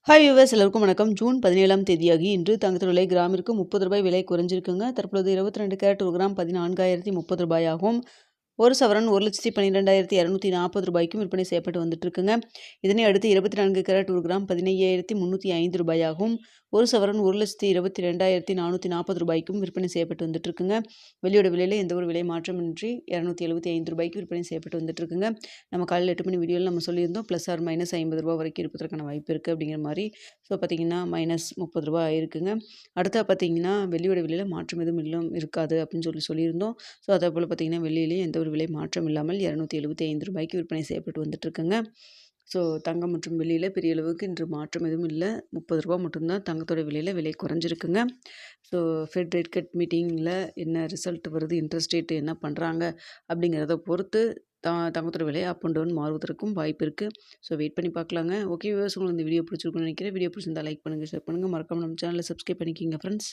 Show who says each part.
Speaker 1: Hi viewers எல்லாருக்கும் வணக்கம். June 17ஆம் தேதியாகி இன்று தங்கத்தின் விலை கிராமிற்கு ₹30 விலை குறைஞ்சிருக்குங்க. தற்பொழுது 22 கேரட் 1 கிராம் ₹14,030 ஆகும். ஒரு சவரன் ₹1,12,240 விற்பனை செய்யப்பட்டு வந்துட்டு இருக்குங்க. இதனை அடுத்து 24 கேரட் 1 கிராம் ₹15,305 ஆகும். ஒரு சவரன் ₹1,22,440 விற்பனை செய்யப்பட்டு வந்துட்டு இருக்குங்க. வெள்ளியோட விலையில எந்த ஒரு விலை மாற்றமின்றி ₹275 விற்பனை செய்யப்பட்டு வந்துட்டு இருக்குங்க. நம்ம காலையில் 8 மணி வீடியோவில் நம்ம சொல்லியிருந்தோம் ப்ளஸ் ஆர் மைனஸ் ₹50 வரைக்கும் இருப்பதற்கான வாய்ப்பு இருக்குது அப்படிங்கிற மாதிரி. ஸோ பார்த்தீங்கன்னா மைனஸ் ₹30 ஆயிருக்குங்க. அடுத்தா பார்த்தீங்கன்னா வெள்ளியோட விலையில் மாற்றம் எதுவும் இருக்காது அப்படின்னு சொல்லியிருந்தோம். ஸோ அதே போல் பார்த்தீங்கன்னா வெள்ளியிலையும் எந்த ஒரு விலை மாற்றம் இல்லாமல் ₹275 விற்பனை செய்யப்பட்டு வந்துட்டு இருக்குங்க. ஸோ தங்கம் மற்றும் வெள்ளியில் பெரிய அளவுக்கு இன்று மாற்றம் எதுவும் இல்லை. ₹30 மட்டும்தான் தங்கத்தோட விலை குறைஞ்சிருக்குங்க. ஸோ ஃபெட் ரேட் கட் மீட்டிங்கில் என்ன ரிசல்ட் வருது, இன்ட்ரெஸ்ட் ரேட் என்ன பண்ணுறாங்க அப்படிங்கிறத பொறுத்து தங்கத்தோட விலை அப் அண்ட் டவுன் மாறுவதற்கும் வாய்ப்பு இருக்குது. ஸோ வெயிட் பண்ணி பார்க்கலாங்க. ஓகே வியூவர்ஸ், உங்களுக்கு இந்த வீடியோ பிடிச்சிருக்குன்னு நினைக்கிறேன். வீடியோ பிடிச்சிருந்தா லைக் பண்ணுங்கள், ஷேர் பண்ணுங்கள், மறக்காம நம்ம சேனலை சப்ஸ்கிரைப் பண்ணிக்கிங்க ஃப்ரெண்ட்ஸ்.